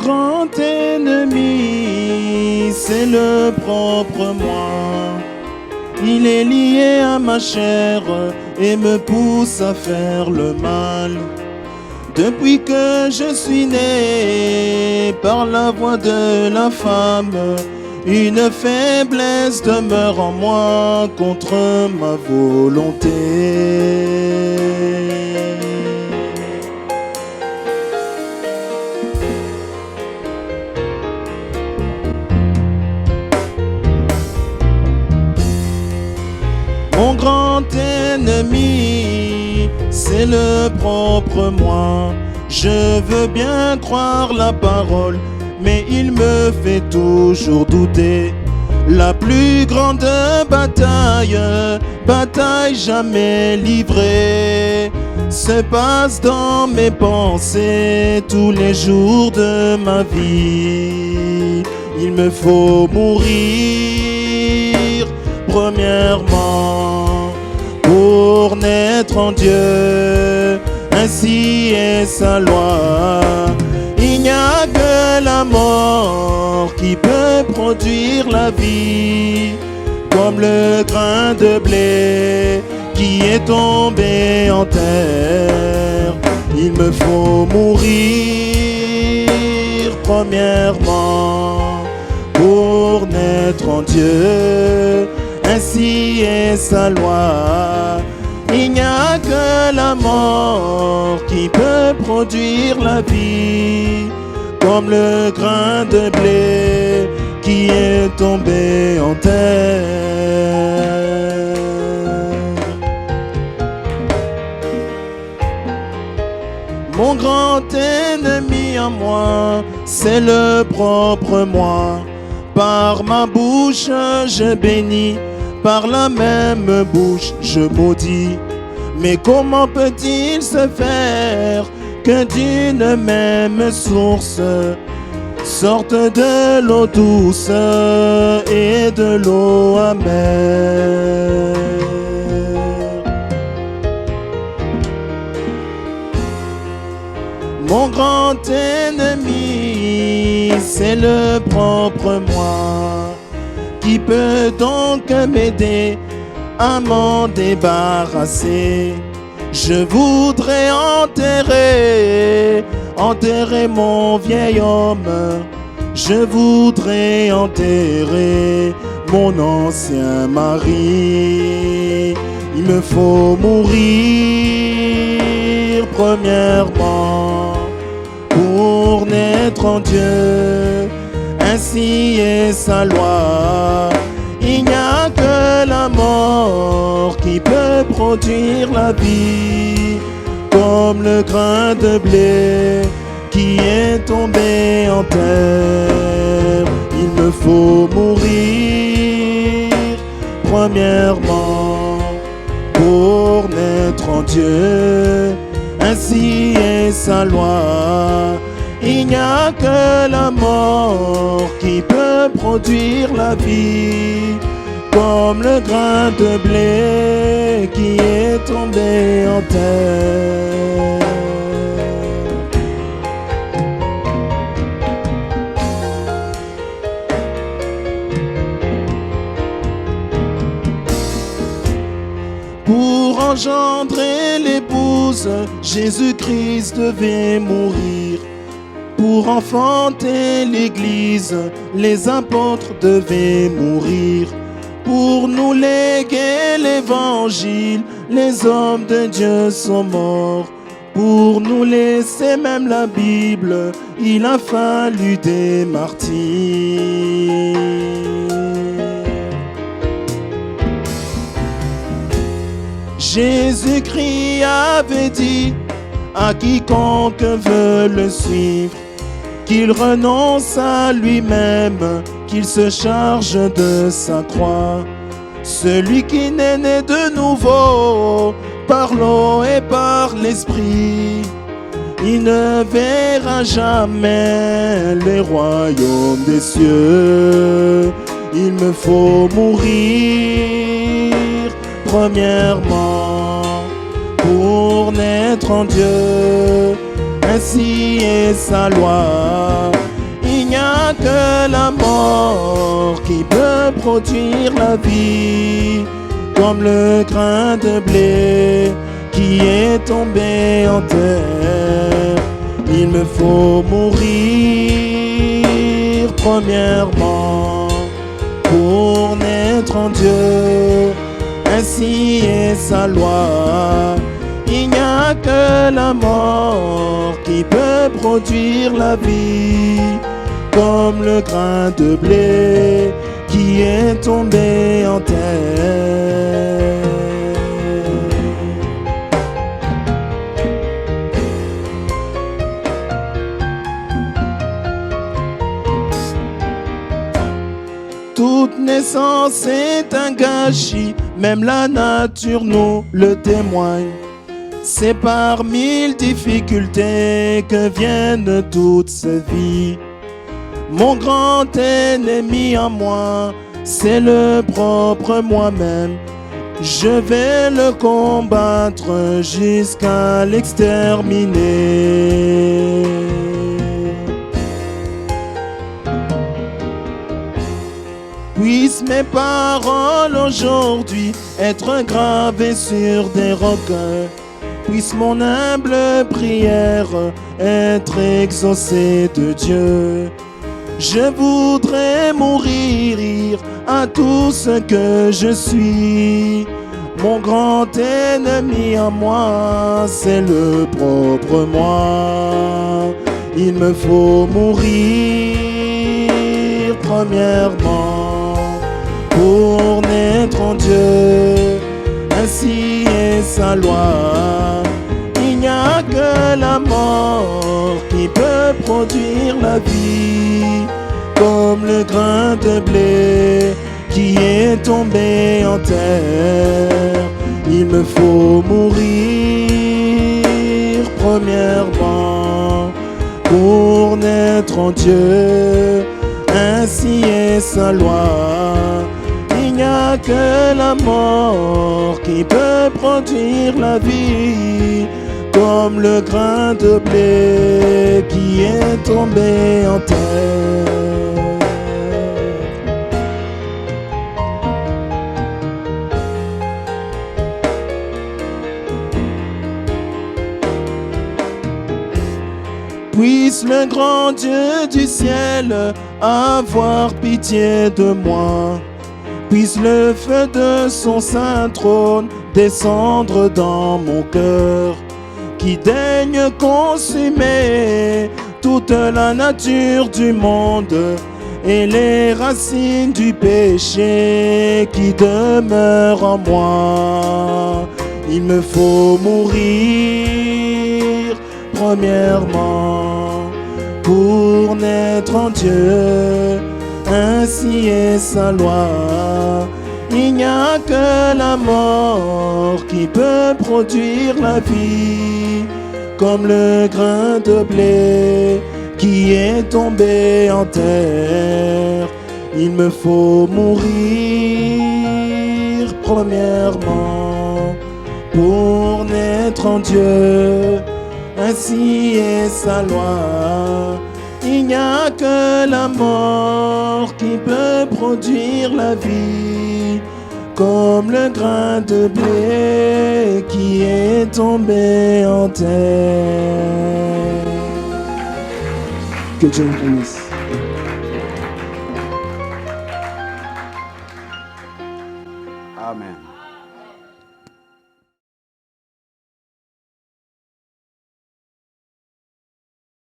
grand ennemi, c'est le propre moi. Il est lié à ma chair et me pousse à faire le mal. Depuis que je suis né par la voix de la femme, une faiblesse demeure en moi contre ma volonté. Mon grand ennemi, c'est le propre moi. Je veux bien croire la parole, mais il me fait toujours douter. La plus grande bataille, bataille jamais livrée, se passe dans mes pensées tous les jours de ma vie. Il me faut mourir premièrement pour naître en Dieu, ainsi est sa loi. Il n'y a que la mort qui peut produire la vie, comme le grain de blé qui est tombé en terre. Il me faut mourir premièrement pour naître en Dieu, ainsi est sa loi. Il n'y a que la mort qui peut produire la vie, comme le grain de blé qui est tombé en terre. Mon grand ennemi à moi, c'est le propre moi. Par ma bouche je bénis, par la même bouche je maudis. Mais comment peut-il se faire que d'une même source sorte de l'eau douce et de l'eau amère? Mon grand ennemi, c'est le propre moi. Qui peut donc m'aider à m'en débarrasser? Je voudrais enterrer mon vieil homme. Je voudrais enterrer mon ancien mari. Il me faut mourir premièrement pour naître en Dieu, ainsi est sa loi. Il n'y a que la mort qui peut produire la vie, comme le grain de blé qui est tombé en terre. Il me faut mourir premièrement pour naître en Dieu, ainsi est sa loi. Il n'y a que la mort qui peut produire la vie, comme le grain de blé qui est tombé en terre. Pour engendrer l'épouse, Jésus-Christ devait mourir. Pour enfanter l'Église, les apôtres devaient mourir. Pour nous léguer l'Évangile, les hommes de Dieu sont morts. Pour nous laisser même la Bible, il a fallu des martyrs. Jésus-Christ avait dit à quiconque veut le suivre qu'il renonce à lui-même, qu'il se charge de sa croix. Celui qui n'est né de nouveau par l'eau et par l'esprit, il ne verra jamais les royaumes des cieux. Il me faut mourir premièrement pour naître en Dieu, ainsi est sa loi. a que la mort qui peut produire la vie, comme le grain de blé qui est tombé en terre. Il me faut mourir premièrement pour naître en Dieu. Ainsi est sa loi. Il n'y a que la mort qui peut produire la vie, comme le grain de blé qui est tombé en terre. Toute naissance est un gâchis, même la nature nous le témoigne. C'est par mille difficultés que viennent toutes ces vies. Mon grand ennemi à moi, c'est le propre moi-même. Je vais le combattre jusqu'à l'exterminer. Puissent mes paroles aujourd'hui être gravées sur des rocs. Puisse mon humble prière être exaucée de Dieu. Je voudrais mourir à tout ce que je suis. Mon grand ennemi à moi, c'est le propre moi. Il me faut mourir premièrement pour naître en Dieu. Ainsi est sa loi. Il n'y a que la mort qui peut produire la vie, comme le grain de blé qui est tombé en terre. Il me faut mourir premièrement pour naître en Dieu. Ainsi est sa loi. Il n'y a que la mort qui peut produire la vie, comme le grain de blé qui est tombé en terre. Puisse le grand Dieu du ciel avoir pitié de moi. Puisse le feu de son saint trône descendre dans mon cœur, qui daigne consumer toute la nature du monde et les racines du péché qui demeurent en moi. Il me faut mourir premièrement pour naître en Dieu. Ainsi est sa loi. Il n'y a que la mort qui peut produire la vie, comme le grain de blé qui est tombé en terre. Il me faut mourir premièrement pour naître en Dieu. Ainsi est sa loi. Il n'y a que la mort qui peut produire la vie, comme le grain de blé qui est tombé en terre. Que Dieu vous bénisse. Amen.